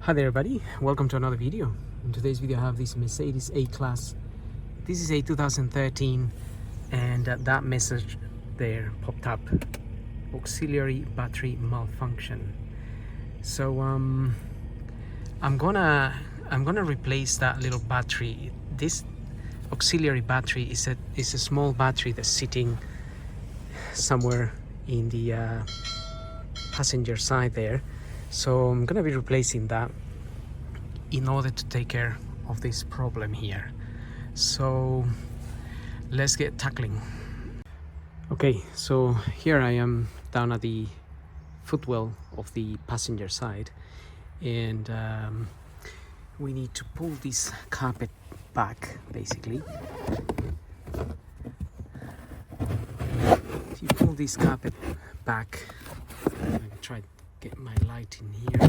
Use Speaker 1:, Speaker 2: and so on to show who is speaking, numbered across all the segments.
Speaker 1: Hi there everybody, welcome to another video. In today's video I have this Mercedes A-Class. This is a 2013 and that message there popped up: auxiliary battery malfunction. So I'm gonna replace that little battery. This auxiliary battery is a small battery that's sitting somewhere in the passenger side there. So I'm gonna be replacing that in order to take care of this problem here. So let's get tackling. Okay, so here I am down at the footwell of the passenger side, and we need to pull this carpet back basically. If you pull this carpet back, I'm gonna try to get my light in here.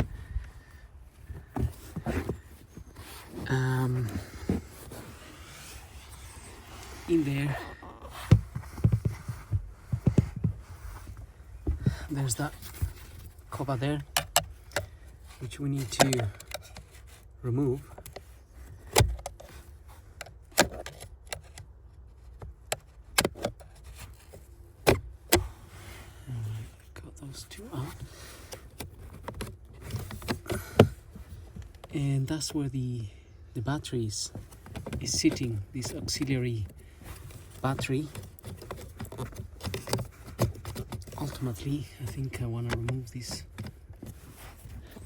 Speaker 1: In there's that cover there, which we need to remove. Got those two out, and that's where the battery is sitting, this auxiliary battery. Ultimately, I think I want to remove this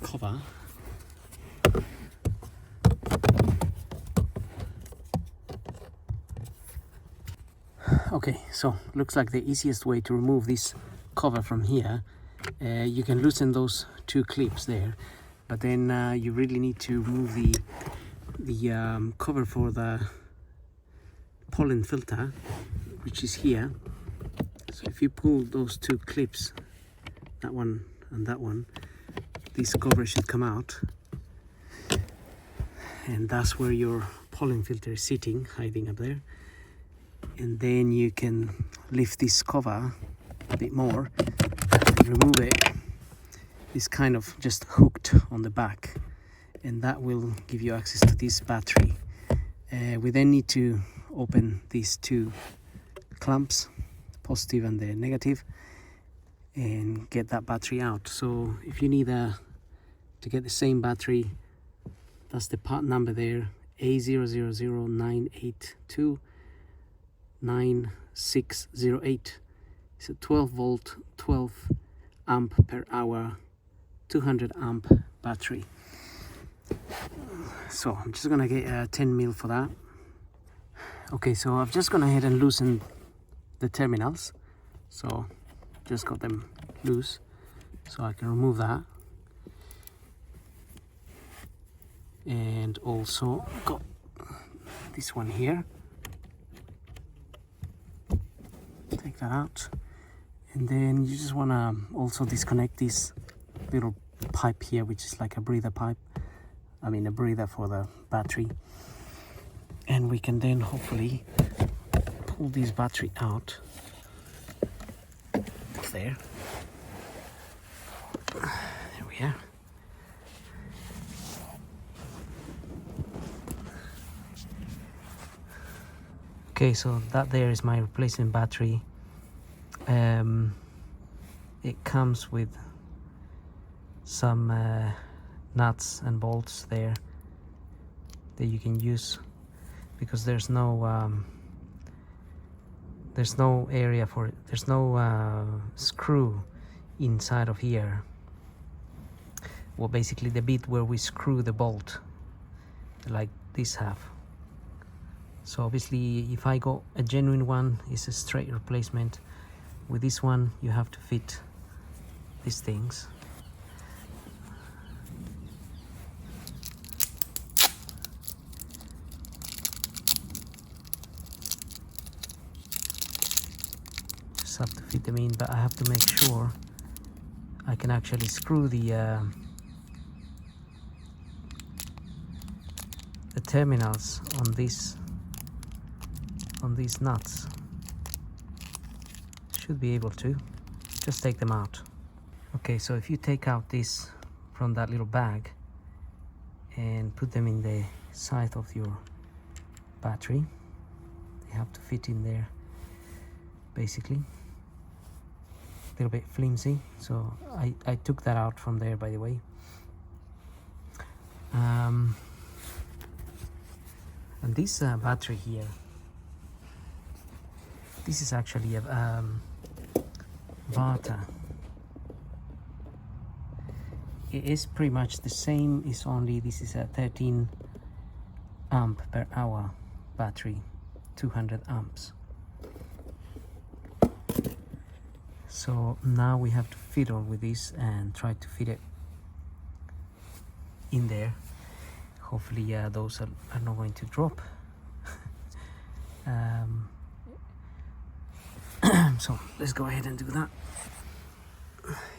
Speaker 1: cover. Okay, so looks like the easiest way to remove this cover from here, you can loosen those two clips there, but then you really need to remove the cover for the pollen filter, which is here. So if you pull those two clips, that one and that one, this cover should come out, and that's where your pollen filter is sitting, hiding up there. And then you can lift this cover a bit more and remove it. It's kind of just hooked on the back, and that will give you access to this battery. We then need to open these two clamps, positive and the negative, and get that battery out. So if you need to get the same battery, that's the part number there, A0009829608. It's a 12 volt 12 amp per hour 200 amp battery. So I'm just gonna get 10 mil for that. Okay, so I've just gone ahead and loosened the terminals, so just got them loose so I can remove that, and also got this one here. Take that out, and then you just want to also disconnect this little pipe here, which is like a breather pipe, a breather for the battery, and we can then hopefully pull this battery out of there. There we are. Okay, so that there is my replacement battery. It comes with some nuts and bolts there that you can use, because there's no area for it. There's no screw inside of here. Well, basically the bit where we screw the bolt, like this have. So obviously if I got a genuine one, it's a straight replacement. With this one you have to fit these things. Just have to fit them in, but I have to make sure I can actually screw the terminals on these nuts. Should be able to just take them out. Okay, so if you take out this from that little bag, and put them in the side of your battery. They have to fit in there basically. A little bit flimsy, so I took that out from there, by the way. And this battery here, this is actually a Varta. It is pretty much the same, it's only this is a 13 amp per hour battery, 200 amps. So now we have to fiddle with this and try to fit it in there. Hopefully those are not going to drop. So let's go ahead and do that.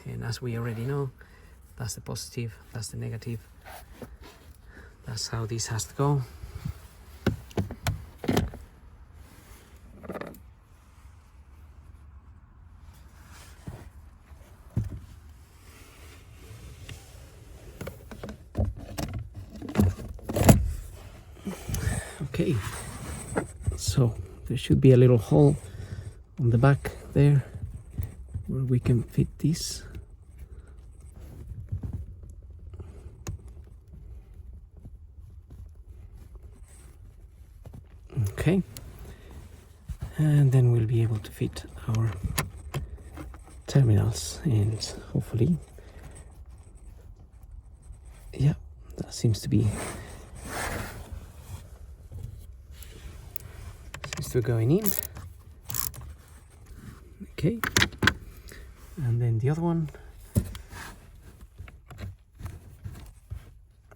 Speaker 1: And as we already know, that's the positive, that's the negative. That's how this has to go. Okay, so there should be a little hole on the back there where we can fit this. Okay, and then we'll be able to fit our terminals, and hopefully, yeah, that seems to be going in. Okay, and then the other one,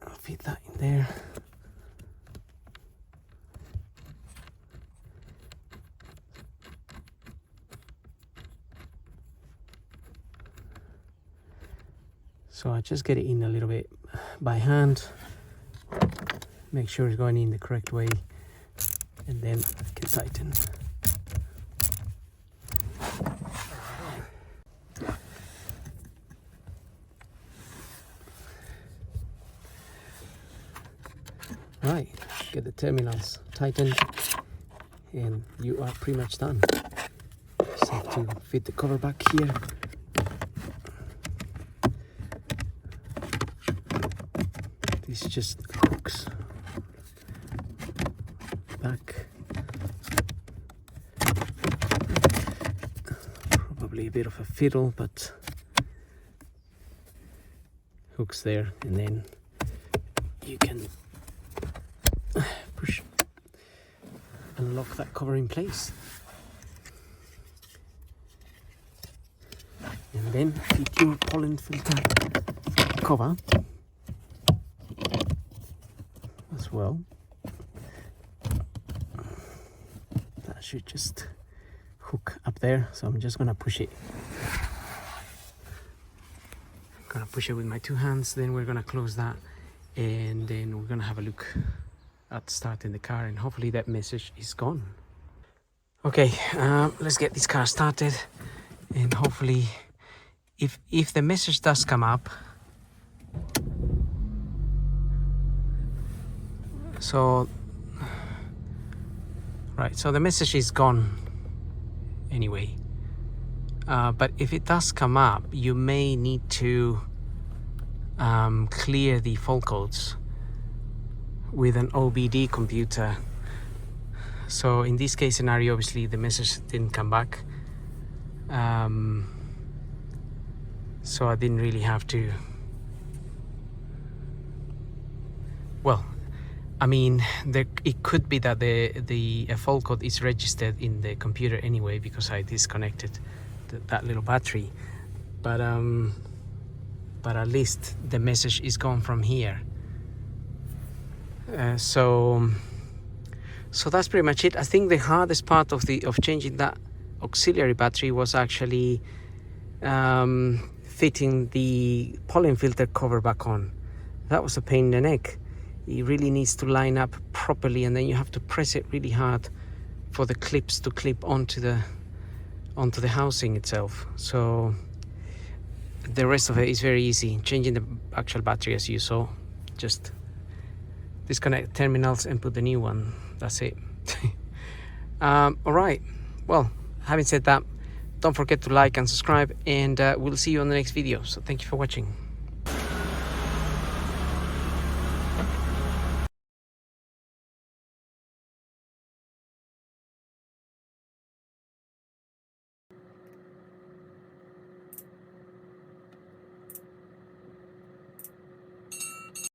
Speaker 1: I'll fit that in there. So I just get it in a little bit by hand, make sure it's going in the correct way, and then I can tighten. Right, get the terminals tightened and you are pretty much done. Just have to fit the cover back here. This just hooks back. Probably a bit of a fiddle, but hooks there, and then you can push and lock that cover in place. And then fit your pollen filter cover as well. That should just hook up there, so I'm just gonna push it. I'm gonna push it with my two hands, then we're gonna close that, and then we're gonna have a look at starting the car, and hopefully that message is gone. Okay, let's get this car started, and hopefully if the message does come up, so right, so the message is gone anyway, but if it does come up, you may need to clear the fault codes with an OBD computer. So in this case scenario, obviously the message didn't come back, so I didn't really have to, well, I mean, it could be that the fault code is registered in the computer anyway, because I disconnected that little battery, but at least the message is gone from here. So that's pretty much it. I think the hardest part of changing that auxiliary battery was actually fitting the pollen filter cover back on. That was a pain in the neck. It really needs to line up properly, and then you have to press it really hard for the clips to clip onto the housing itself. So the rest of it is very easy. Changing the actual battery, as you saw, just disconnect terminals and put the new one. That's it. All right, well, having said that, don't forget to like and subscribe, and we'll see you on the next video. So thank you for watching.